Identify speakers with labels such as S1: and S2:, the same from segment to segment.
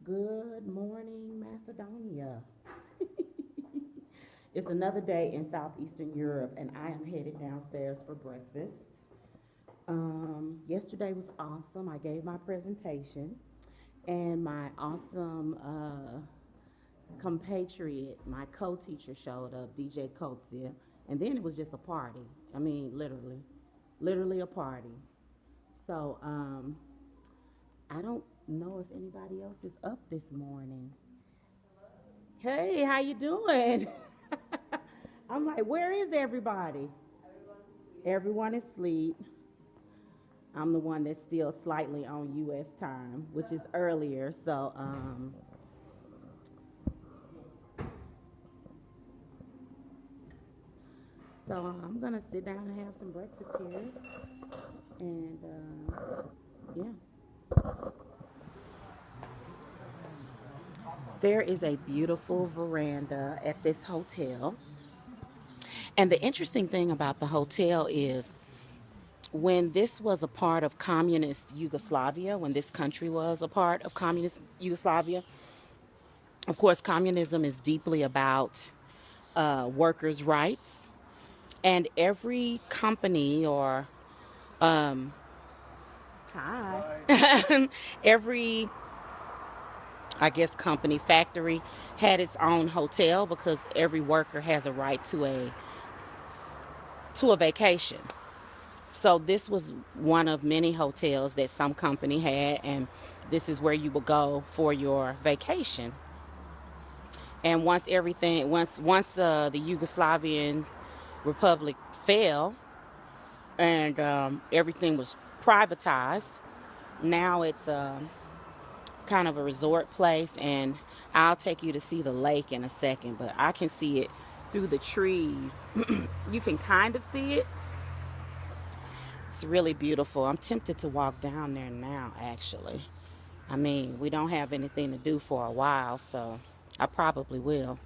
S1: Good morning, Macedonia. It's another day in Southeastern Europe, and I am headed downstairs for breakfast. Yesterday was awesome. I gave my presentation, and my awesome compatriot, my co teacher, showed up, DJ Goce, and then it was just a party. I mean, literally a party. So, I don't know if anybody else is up this morning. Hey, how you doing? I'm like, where is everybody? Everyone is asleep. I'm the one that's still slightly on U.S. time, which is earlier. So I'm gonna sit down and have some breakfast here, and yeah. There is a beautiful veranda at this hotel, and the interesting thing about the hotel is when this was a part of communist Yugoslavia, when this country was a part of communist Yugoslavia, of course, communism is deeply about workers' rights, and every company or hi, every I guess company factory had its own hotel because every worker has a right to a vacation. So this was one of many hotels that some company had, and this is where you would go for your vacation. And once the Yugoslavian Republic fell and everything was privatized, now it's kind of a resort place, and I'll take you to see the lake in a second, but I can see it through the trees. You can kind of see it. It's really beautiful. I'm tempted to walk down there now, actually. I mean, we don't have anything to do for a while, so I probably will.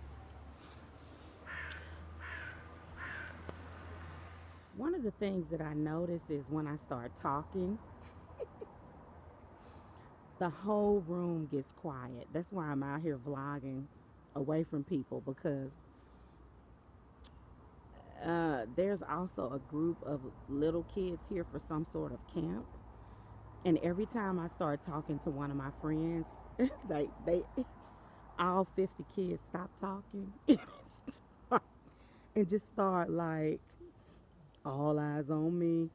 S1: One of the things that I notice is when I start talking, the whole room gets quiet. That's why I'm out here vlogging away from people, because there's also a group of little kids here for some sort of camp. And every time I start talking to one of my friends, they all 50 kids stop talking and just start like all eyes on me.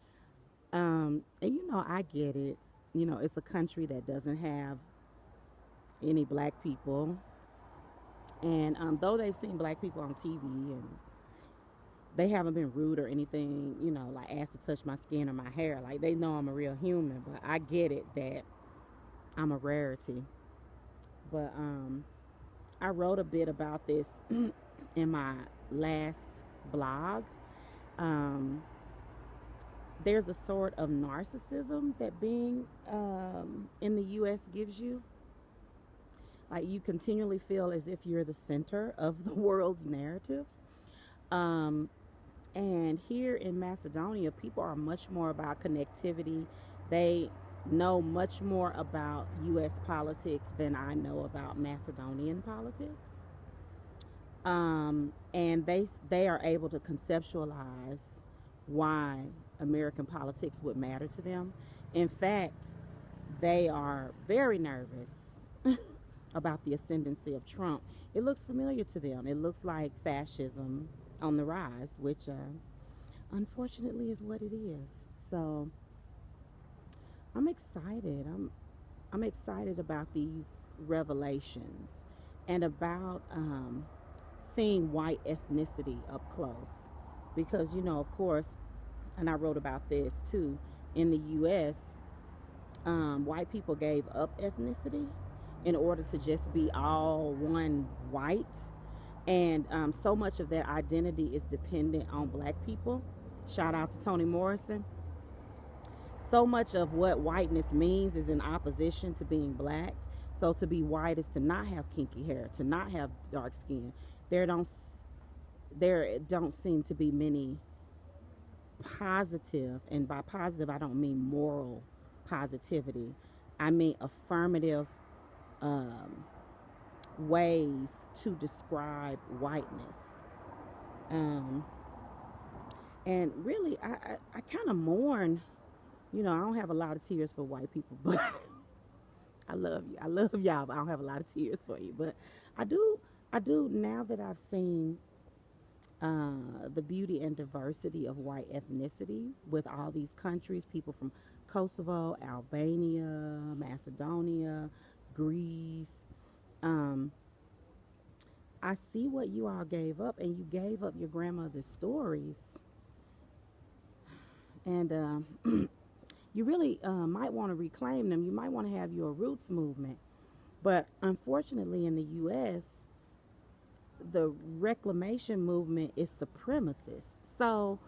S1: And I get it. It's a country that doesn't have any black people. And though they've seen black people on TV, and they haven't been rude or anything, like asked to touch my skin or my hair. Like, they know I'm a real human, but I get it that I'm a rarity. But I wrote a bit about this in my last blog. Um, there's a sort of narcissism that being in the U.S. gives you. Like, you continually feel as if you're the center of the world's narrative. Um, and here in Macedonia, people are much more about connectivity. They know much more about U.S. politics than I know about Macedonian politics. And they are able to conceptualize why American politics would matter to them. In fact, they are very nervous about the ascendancy of Trump. It looks familiar to them. It looks like fascism on the rise, which unfortunately is what it is. So I'm excited. I'm excited about these revelations and about seeing white ethnicity up close, because of course, and I wrote about this too. In the U.S., white people gave up ethnicity in order to just be all one white. And so much of their identity is dependent on black people. Shout out to Toni Morrison. So much of what whiteness means is in opposition to being black. So to be white is to not have kinky hair, to not have dark skin. There don't there don't seem to be many positive, and by positive I don't mean moral positivity. I mean affirmative ways to describe whiteness. And really, I kind of mourn. You know, I don't have a lot of tears for white people, but I love you. I love y'all, but I don't have a lot of tears for you. But I do now that I've seen the beauty and diversity of white ethnicity with all these countries, people from Kosovo, Albania, Macedonia, Greece. I see what you all gave up, and you gave up your grandmother's stories. And you really might want to reclaim them. You might want to have your roots movement. But unfortunately, in the U.S., the reclamation movement is supremacist. So,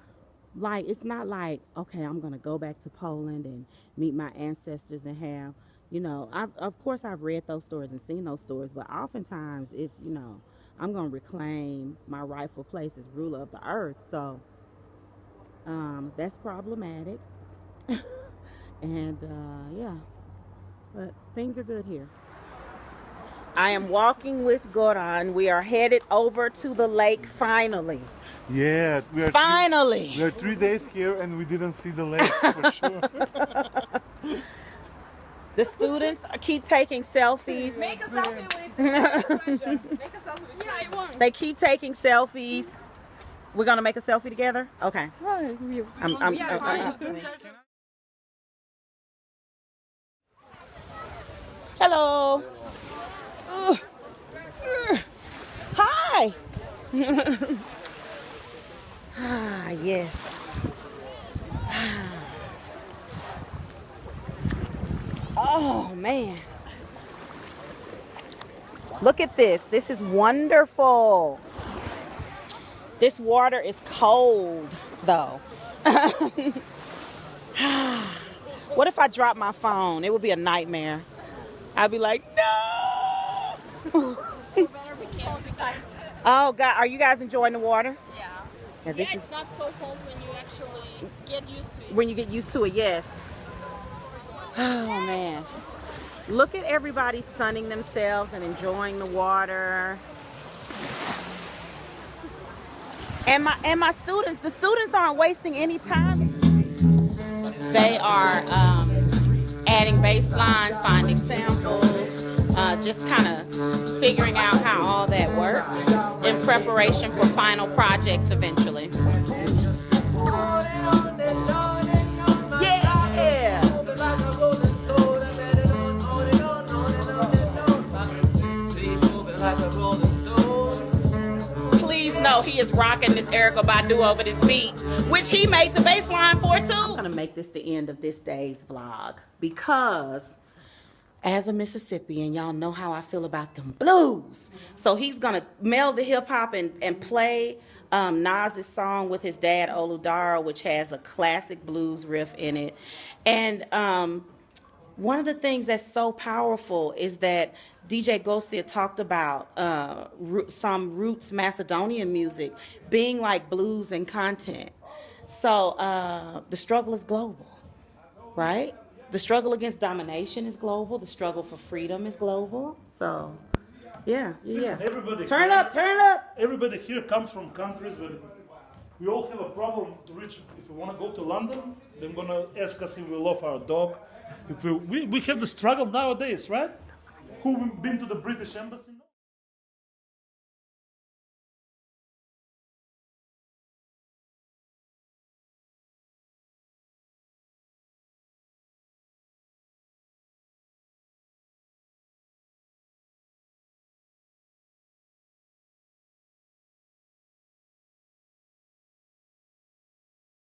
S1: like, it's not like, okay, I'm going to go back to Poland and meet my ancestors and have, you know, of course I've read those stories and seen those stories, but oftentimes it's, you know, I'm going to reclaim my rightful place as ruler of the earth. So, that's problematic. And, yeah, but things are good here. I am walking with Goran. We are headed over to the lake finally.
S2: Yeah, we are
S1: finally.
S2: We are 3 days here and we didn't see the lake for sure.
S1: The students keep taking selfies.
S3: Make a selfie with Make a selfie with Yeah, I want.
S1: They keep taking selfies. We're gonna make a selfie together? Okay. Hello. Hi. Ah, yes. Oh, man. Look at this. This is wonderful. This water is cold, though. What if I drop my phone? It would be a nightmare. I'd be like, no. Oh, God. Are you guys enjoying the water?
S3: Yeah. Yeah, it's not so cold when you actually get used to it.
S1: When you get used to it, yes. Oh, man. Look at everybody sunning themselves and enjoying the water. And my students, the students aren't wasting any time. They are adding bass lines, finding samples, just kind of figuring out how all that works in preparation for final projects eventually. Yeah! Please know he is rocking this Erykah Badu over this beat, which he made the bass line for too. I'm gonna make this the end of this day's vlog because as a Mississippian, y'all know how I feel about them blues. So he's gonna meld the hip hop and play Nas's song with his dad Oludaro, which has a classic blues riff in it. And one of the things that's so powerful is that DJ Goce talked about some roots Macedonian music being like blues and content. So the struggle is global, right? The struggle against domination is global. The struggle for freedom is global. So, yeah.
S2: Listen,
S1: turn up.
S2: Everybody here comes from countries where we all have a problem to reach. If we want to go to London, they're going to ask us if we love our dog. If we have the struggle nowadays, right? Who've been to the British Embassy?